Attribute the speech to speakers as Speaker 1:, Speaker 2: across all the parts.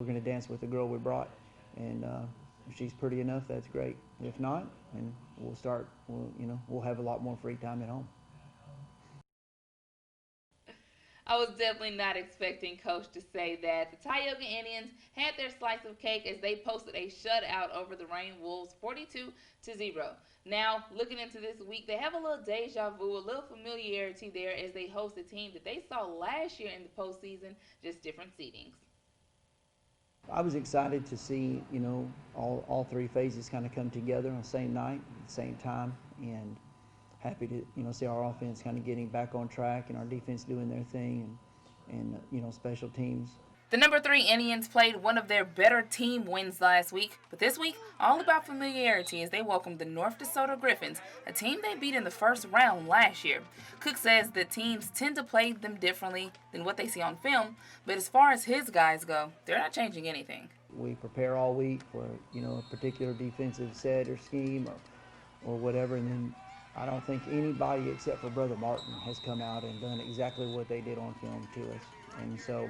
Speaker 1: We're going to dance with the girl we brought, and if she's pretty enough, that's great. If not, then we'll have a lot more free time at home.
Speaker 2: I was definitely not expecting Coach to say that. The Tioga Indians had their slice of cake as they posted a shutout over the Rain Wolves 42-0. Now, looking into this week, they have a little deja vu, a little familiarity there as they host a team that they saw last year in the postseason, just different seedings.
Speaker 1: I was excited to see, all three phases kind of come together on the same night, at the same time, and happy to, see our offense kind of getting back on track and our defense doing their thing, and special teams.
Speaker 2: The number 3 Indians played one of their better team wins last week, but this week, all about familiarity as they welcomed the North DeSoto Griffins, a team they beat in the first round last year. Cook says that teams tend to play them differently than what they see on film, but as far as his guys go, they're not changing anything.
Speaker 1: We prepare all week for, a particular defensive set or scheme or whatever, and then I don't think anybody except for Brother Martin has come out and done exactly what they did on film to us. And so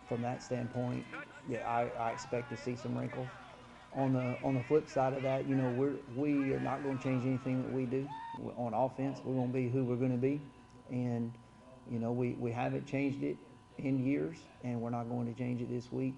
Speaker 1: from that standpoint, yeah, I expect to see some wrinkles. On the flip side of that, we are not going to change anything that we do on offense. We're going to be who we're going to be, and we haven't changed it in years, and we're not going to change it this week.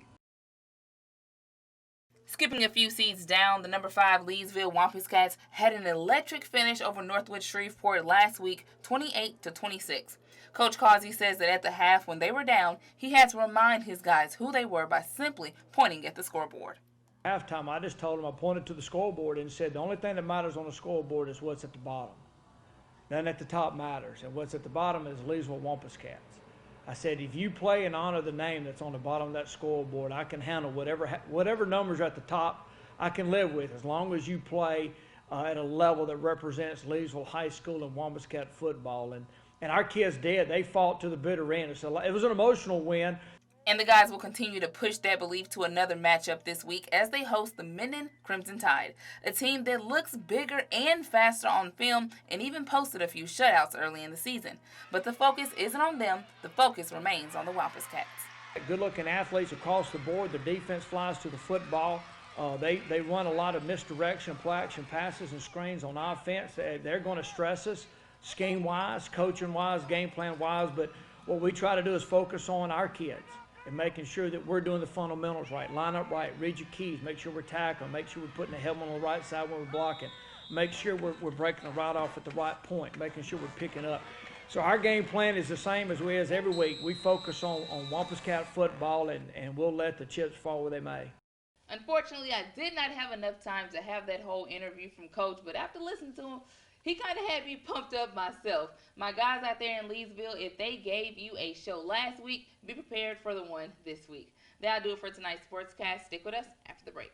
Speaker 2: Skipping a few seeds down, the number 5 Leesville Wampus Cats had an electric finish over Northwood Shreveport last week, 28-26. Coach Causey says that at the half, when they were down, he had to remind his guys who they were by simply pointing at the scoreboard.
Speaker 3: Halftime, I just told them, I pointed to the scoreboard and said the only thing that matters on the scoreboard is what's at the bottom. Nothing at the top matters, and what's at the bottom is Leesville Wampus Cats. I said, if you play and honor the name that's on the bottom of that scoreboard, I can handle whatever numbers are at the top, I can live with, as long as you play at a level that represents Leesville High School and Wampus Cat football. And our kids did. They fought to the bitter end. So it was an emotional win.
Speaker 2: And the guys will continue to push that belief to another matchup this week as they host the Minden Crimson Tide, a team that looks bigger and faster on film and even posted a few shutouts early in the season. But the focus isn't on them. The focus remains on the Wampus Cats.
Speaker 3: Good-looking athletes across the board. The defense flies to the football. They run a lot of misdirection, play-action passes and screens on offense. They're going to stress us scheme-wise, coaching-wise, game plan-wise. But what we try to do is focus on our kids and making sure that we're doing the fundamentals right. Line up right, read your keys, make sure we're tackling, make sure we're putting the helmet on the right side when we're blocking, make sure we're breaking the right off at the right point, making sure we're picking up. So our game plan is the same as we is every week. We focus on Wampus Cat football, and we'll let the chips fall where they may.
Speaker 2: Unfortunately, I did not have enough time to have that whole interview from Coach, but after listening to him, he kind of had me pumped up myself. My guys out there in Leesville, if they gave you a show last week, be prepared for the one this week. That'll do it for tonight's Sportscast. Stick with us after the break.